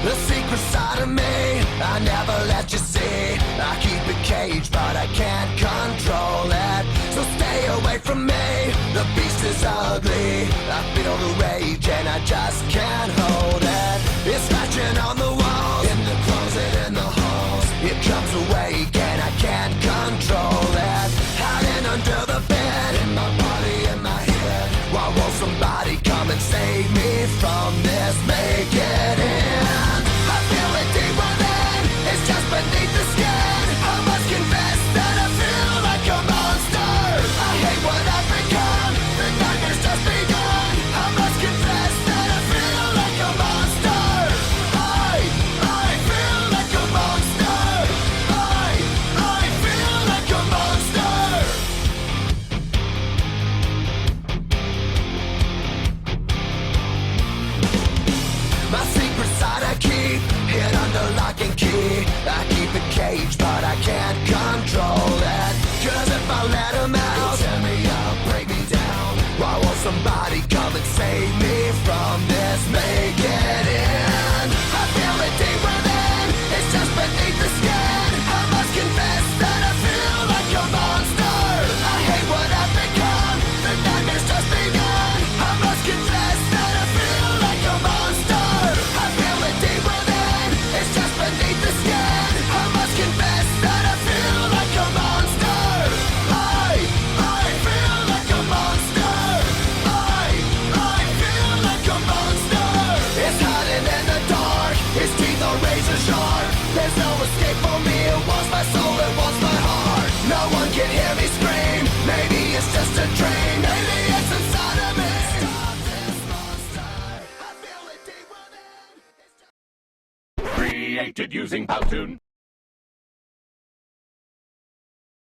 The secret side of me, I never let you see. I keep it caged, but I can't control it. So stay away from me, the beast is ugly. I feel the rage and I just can't hold it. It's scratching on the walls, in the closet, in the halls. It comes awake and I can't control it. Hiding under the bed, in my body, in my head. Why won't somebody come and save me from this? Make it end. I feel it deep within, it's just beneath the skin. I must confess that I feel like a monster. I hate what I've become, the nightmare's just begun. I must confess that I feel like a monster. I feel like a monster. I feel like a monster. My secret side I keep hid under lock and key. I keep it caged, but I can't control it. Cause if I let him out, tear me up, break me down. Why won't somebody come and save me from this? Make it end. I feel it deep within, it's just beneath the skin. I must confess that I feel like a monster. I hate what I've become, the nightmare's just begun. I must confess that I feel like a monster. I feel it deep within, it's just beneath the skin. I must confess that I feel like a monster. I feel like a monster. I feel like a monster. It's hiding in the dark, its teeth are razor sharp. There's no escape for me, it wants my soul, it wants my heart. No one can hear me scream, maybe it's just a dream. Maybe it's inside of me. Stop this monster. I feel it deep within. Created using Powtoon.